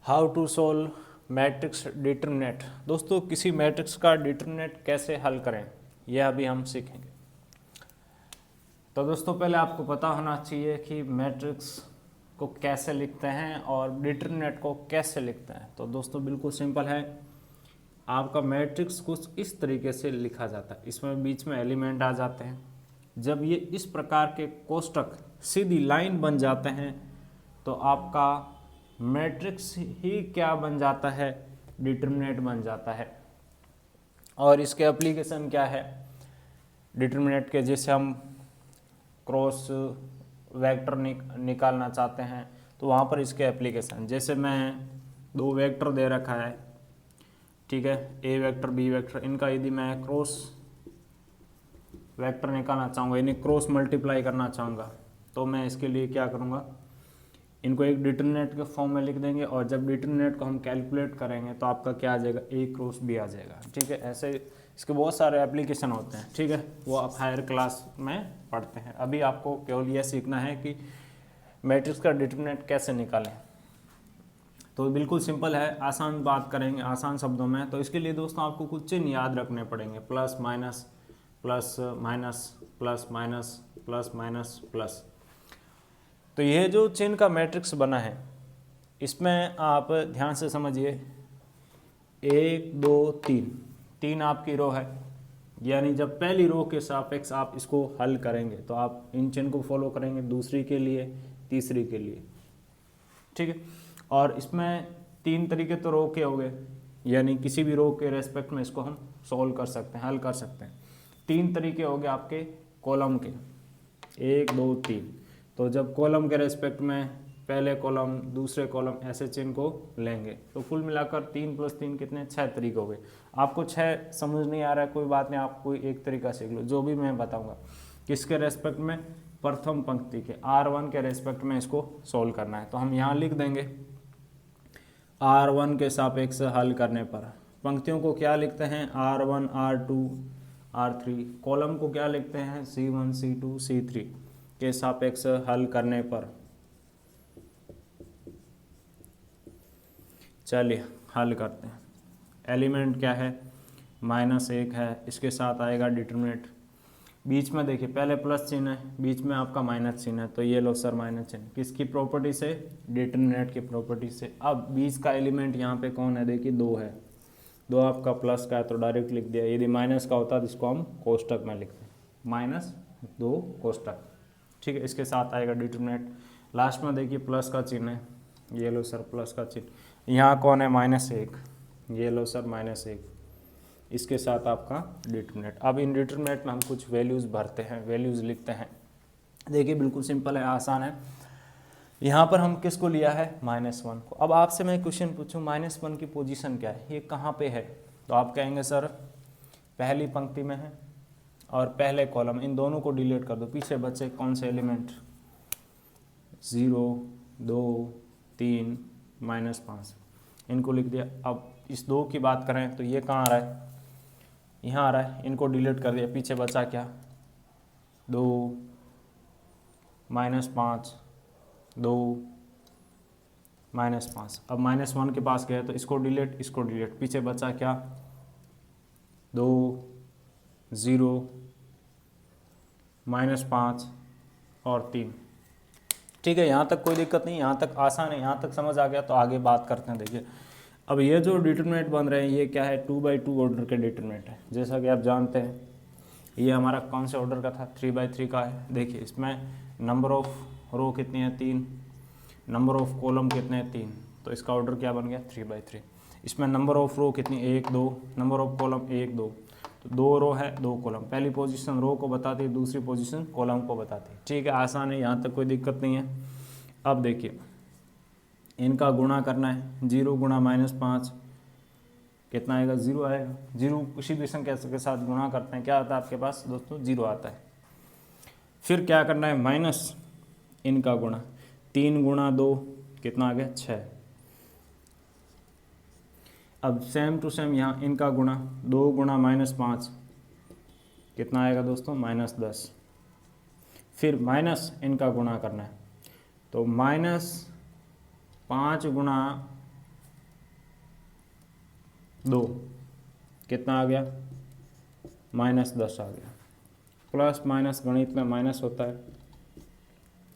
How to solve matrix determinant. दोस्तों किसी matrix का डिटरमिनेंट कैसे हल करें यह अभी हम सीखेंगे। तो दोस्तों पहले आपको पता होना चाहिए कि मैट्रिक्स को कैसे लिखते हैं और डिटरमिनेंट को कैसे लिखते हैं। तो दोस्तों बिल्कुल सिंपल है, आपका मैट्रिक्स कुछ इस तरीके से लिखा जाता है, इसमें बीच में एलिमेंट आ जाते हैं। जब ये इस प्रकार के कोष्टक सीधी लाइन बन जाते हैं तो आपका मैट्रिक्स ही क्या बन जाता है, डिटरमिनेंट बन जाता है। और इसके एप्लीकेशन क्या है डिटरमिनेंट के, जैसे हम क्रॉस वेक्टर निकालना चाहते हैं तो वहाँ पर इसके एप्लीकेशन, जैसे मैं दो वेक्टर दे रखा है, ठीक है, ए वेक्टर बी वेक्टर, इनका यदि मैं क्रॉस वेक्टर निकालना चाहूँगा, इन्हें क्रॉस मल्टीप्लाई करना चाहूँगा, तो मैं इसके लिए क्या करूँगा, इनको एक डिटरमिनेंट के फॉर्म में लिख देंगे और जब डिटरमिनेंट को हम कैलकुलेट करेंगे तो आपका क्या आ जाएगा, ए क्रॉस बी आ जाएगा। ठीक है, ऐसे इसके बहुत सारे एप्लीकेशन होते हैं, ठीक है, वो आप हायर क्लास में पढ़ते हैं। अभी आपको केवल यह सीखना है कि मैट्रिक्स का डिटरमिनेंट कैसे निकालें। तो बिल्कुल सिंपल है, आसान बात करेंगे आसान शब्दों में। तो इसके लिए दोस्तों आपको कुछ चिन्ह याद रखने पड़ेंगे, plus minus plus minus plus minus plus minus plus. तो ये जो चिन्ह का मैट्रिक्स बना है इसमें आप ध्यान से समझिए, 1 2 3 तीन आपकी रो है, यानी जब पहली रो के सापेक्ष आप इसको हल करेंगे तो आप इन चिन्ह को फॉलो करेंगे, दूसरी के लिए तीसरी के लिए, ठीक है। और इसमें तीन तरीके तो रो के हो गए, यानी किसी भी रो के रेस्पेक्ट में इसको हम सॉल्व कर सकते हैं, हल कर सकते हैं। तीन तरीके हो गए आपके कॉलम के, 1 2 3। तो जब कॉलम के रेस्पेक्ट में पहले कॉलम दूसरे कॉलम ऐसे चिन्ह को लेंगे तो कुल मिलाकर 3 + 3 कितने, 6 तरीके हो गए। आपको 6 समझ नहीं आ रहा है कोई बात नहीं, आप कोई एक तरीका सीख लो, जो भी मैं बताऊंगा। किसके रेस्पेक्ट में, प्रथम पंक्ति के R1 के रेस्पेक्ट में इसको सॉल्व करना है। तो हम यहाँ लिख देंगे R1 के सापेक्ष हल करने पर पंक्तियों को क्या लिखते हैं, R1 R2 R3, कॉलम को क्या लिखते हैं, C1 C2 C3 के सापेक्ष हल करने पर। चलिए हल करते हैं। एलिमेंट क्या है, -1 है, इसके साथ आएगा डिटरमिनेंट। बीच में देखिए पहले प्लस चिन्ह है, बीच में आपका माइनस चिन्ह है, तो ये लो सर माइनस चिन्ह किसकी प्रॉपर्टी से, डिटरमिनेंट की प्रॉपर्टी से। अब बीच का एलिमेंट यहाँ पे कौन है, देखिए 2 है, 2 आपका प्लस का है तो डायरेक्ट लिख दिया। यदि माइनस का होता तो इसको हम कोष्टक में लिखते हैं, -2 कोष्टक, ठीक है। इसके साथ आएगा डिटरमिनेंट। लास्ट में देखिए प्लस का चिन्ह है, ये लो सर प्लस का चिन्ह। यहाँ कौन है, -1, ये लो सर -1, इसके साथ आपका डिटरमिनेंट। अब इन डिटरमिनेंट में हम कुछ वैल्यूज़ भरते हैं, वैल्यूज़ लिखते हैं। देखिए बिल्कुल सिंपल है, आसान है। यहाँ पर हम किसको लिया है, -1 को। अब आपसे मैं क्वेश्चन पूछूं -1 की पोजीशन क्या है, ये कहाँ पे है, तो आप कहेंगे सर पहली पंक्ति में है और पहले कॉलम, इन दोनों को डिलीट कर दो, पीछे बचे कौन से एलिमेंट, 0 2 3 -5, इनको लिख दिया। अब इस 2 की बात करें तो ये कहाँ आ रहा है, यहाँ आ रहा है, इनको डिलीट कर दिया, पीछे बचा क्या, 2 -5 2 -5। अब -1 के पास गए तो इसको डिलीट, इसको डिलीट, पीछे बचा क्या, 2 0 -5 और 3, ठीक है। यहाँ तक कोई दिक्कत नहीं, यहाँ तक आसान है, यहाँ तक समझ आ गया। तो आगे बात करते हैं। देखिए अब ये जो डिटरमिनेंट बन रहे हैं ये क्या है, 2/2 ऑर्डर के डिटरमिनेंट है। जैसा कि आप जानते हैं ये हमारा कौन से ऑर्डर का था, 3/3 का है। देखिए इसमें नंबर ऑफ रो कितनी है, 3, नंबर ऑफ कॉलम कितने हैं, 3, तो इसका ऑर्डर क्या बन गया, 3/3। इसमें नंबर ऑफ रो कितनी, 1 2, नंबर ऑफ कॉलम 1 2, तो 2 रो है 2 कॉलम। पहली पोजीशन रो को बताती है, दूसरी पोजीशन कॉलम को बताती है, ठीक है, आसान है, यहाँ तक कोई दिक्कत नहीं है। अब देखिए इनका गुणा करना है, 0 गुणा -5 कितना आएगा, 0 आएगा। 0 किसी भी संख्या के साथ गुणा करते हैं क्या आता है आपके पास दोस्तों, 0 आता है। फिर क्या करना है, माइनस इनका गुणा, 3 गुणा 2 कितना आ गया, 6। अब सेम टू सेम यहाँ इनका गुणा, 2 गुणा -5 कितना आएगा दोस्तों, -10। फिर माइनस इनका गुणा करना है, तो -5 गुणा 2 कितना आ गया, -10 आ गया। प्लस माइनस गणित में माइनस होता है,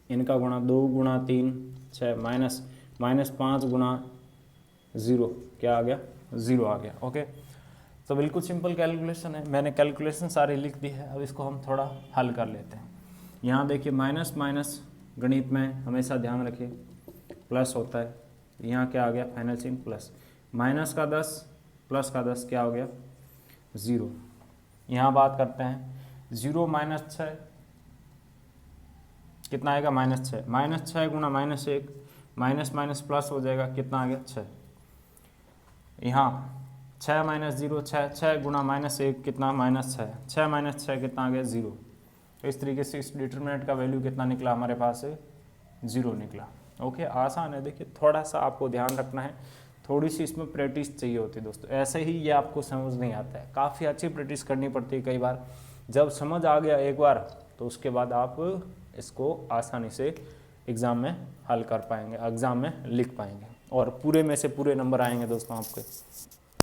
इनका गुणा 2 गुणा 3 6 -5 गुणा 0 क्या आ गया, 0 आ गया। ओके, तो बिल्कुल सिंपल कैलकुलेशन है, मैंने कैलकुलेशन सारी लिख दी है। अब इसको हम थोड़ा हल कर लेते हैं। यहाँ देखिए माइनस माइनस गणित में हमेशा ध्यान रखिए प्लस होता है। यहाँ क्या आ गया, फाइनल चिन्ह प्लस, माइनस का 10 प्लस का 10 क्या हो गया, 0। यहाँ बात करते हैं 0 - 6 कितना आएगा, -6, -6 गुणा -1 माइनस माइनस प्लस हो जाएगा, कितना आ गया 6। यहाँ 6 - 0 6, 6 गुणा -1 कितना, -6, 6 - 6 कितना आ गया, 0। तो इस तरीके से इस डिटरमिनेंट का वैल्यू कितना निकला हमारे पास, 0 निकला। ओके, आसान है। देखिए थोड़ा सा आपको ध्यान रखना है, थोड़ी सी इसमें प्रैक्टिस चाहिए होती है दोस्तों, ऐसे ही ये आपको समझ नहीं आता है, काफ़ी अच्छी प्रैक्टिस करनी पड़ती है कई बार। जब समझ आ गया एक बार तो उसके बाद आप इसको आसानी से एग्ज़ाम में हल कर पाएंगे, एग्ज़ाम में लिख पाएंगे और पूरे में से पूरे नंबर आएंगे दोस्तों आपके।